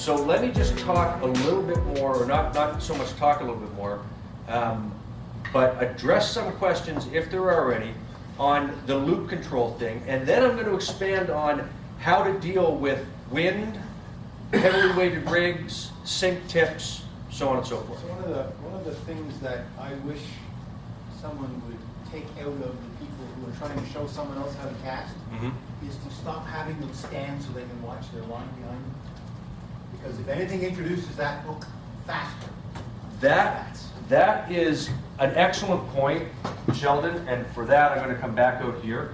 So let me just talk a little bit more, or not so much talk a little bit more, but address some questions, if there are any, on the loop control thing. And then I'm going to expand on how to deal with wind, heavily weighted rigs, sink tips, so on and so forth. So one of the things that I wish someone would take out of the people who are trying to show someone else how to cast is to stop having them stand so they can watch their line behind them. Because if anything introduces that hook faster. That is an excellent point, Sheldon, and for that I'm going to come back out here.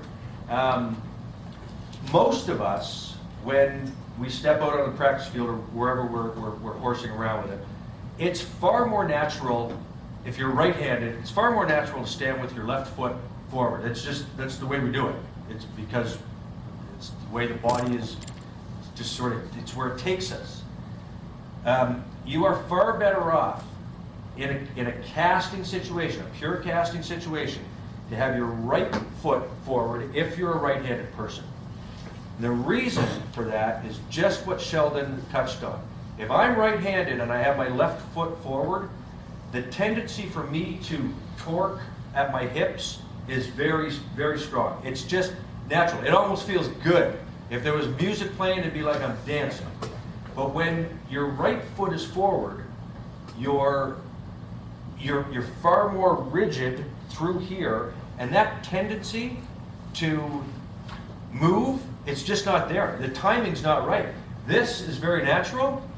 Most of us, when we step out on the practice field or wherever we're horsing around with it, it's far more natural, if you're right-handed, it's far more natural to stand with your left foot forward. That's the way we do it. It's because it's the way the body is just sort of, it's where it takes us. You are far better off in a casting situation, a pure casting situation, to have your right foot forward if you're a right-handed person. The reason for that is just what Sheldon touched on. If I'm right-handed and I have my left foot forward, the tendency for me to torque at my hips is very, very strong. It's just natural. It almost feels good. If there was music playing, it'd be like I'm dancing. But when your right foot is forward, you're far more rigid through here, and that tendency to move, it's just not there. The timing's not right. This is very natural.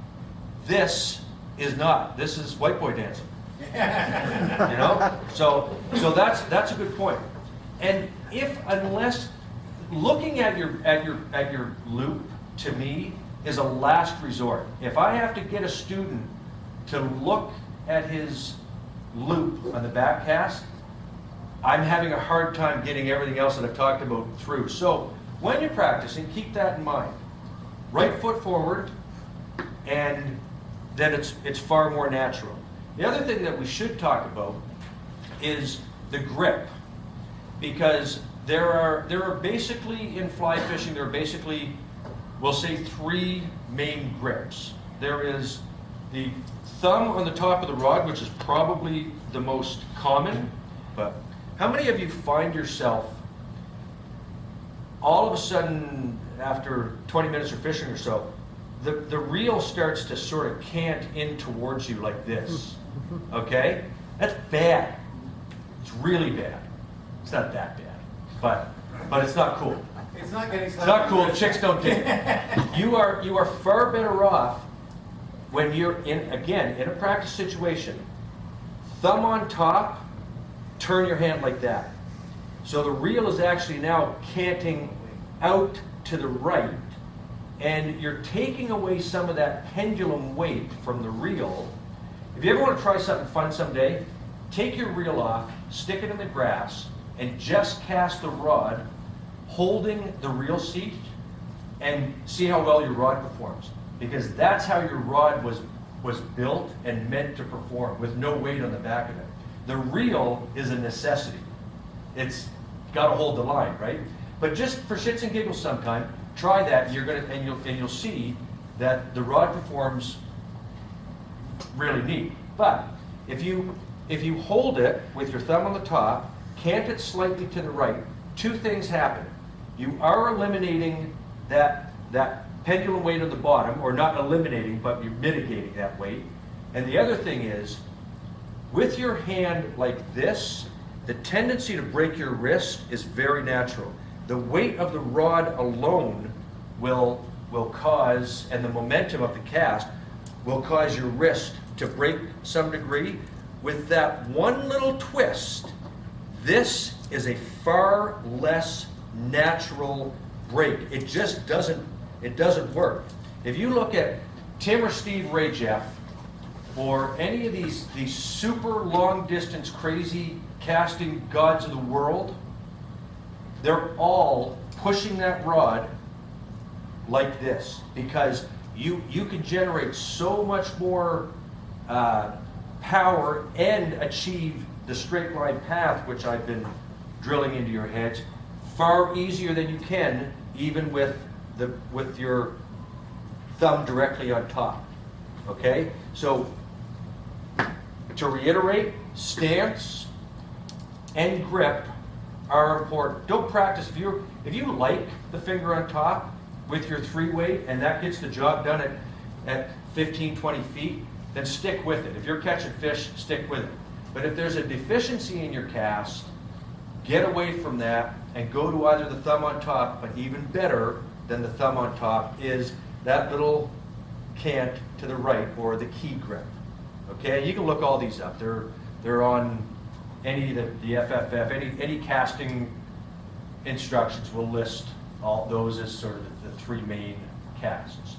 This is not. This is white boy dancing. You know? So that's a good point. And unless looking at your loop, to me, is a last resort. If I have to get a student to look at his loop on the back cast, I'm having a hard time getting everything else that I've talked about through. So when you're practicing, keep that in mind. Right foot forward, and then it's far more natural. The other thing that we should talk about is the grip, because there are basically, in fly fishing, there are basically, we'll say, three main grips. There is the thumb on the top of the rod, which is probably the most common. But how many of you find yourself all of a sudden, after 20 minutes of fishing or so, the reel starts to sort of cant in towards you like this? Okay? That's bad. It's really bad. It's not that bad, but it's not cool. It's not getting It's not cool. Chicks don't take it. You are far better off when you're in a practice situation. Thumb on top, turn your hand like that. So the reel is actually now canting out to the right, and you're taking away some of that pendulum weight from the reel. If you ever want to try something fun someday, take your reel off, stick it in the grass, and just cast the rod holding the reel seat, and see how well your rod performs. Because that's how your rod was built and meant to perform, with no weight on the back of it. The reel is a necessity. It's got to hold the line, right? But just for shits and giggles sometime, try that, and you'll see that the rod performs really neat. But if you hold it with your thumb on the top, cant it slightly to the right, two things happen. You are eliminating that pendulum weight on the bottom, or not eliminating, but you're mitigating that weight. And the other thing is, with your hand like this, the tendency to break your wrist is very natural. The weight of the rod alone will cause, and the momentum of the cast will cause your wrist to break some degree. With that one little twist, this is a far less natural break. It just doesn't work. If you look at Tim or Steve Ray Jeff, or any of these super long distance crazy casting gods of the world, they're all pushing that rod like this, because you can generate so much more power and achieve the straight line path, which I've been drilling into your heads, far easier than you can even with your thumb directly on top, okay? So, to reiterate, stance and grip are important. Don't practice, if you like the finger on top with your 3-weight and that gets the job done at 15, 20 feet, then stick with it. If you're catching fish, stick with it. But if there's a deficiency in your cast, get away from that and go to either the thumb on top, but even better than the thumb on top is that little cant to the right, or the key grip. Okay, you can look all these up. They're on any the FFF, any casting instructions will list all those as sort of the 3 main casts.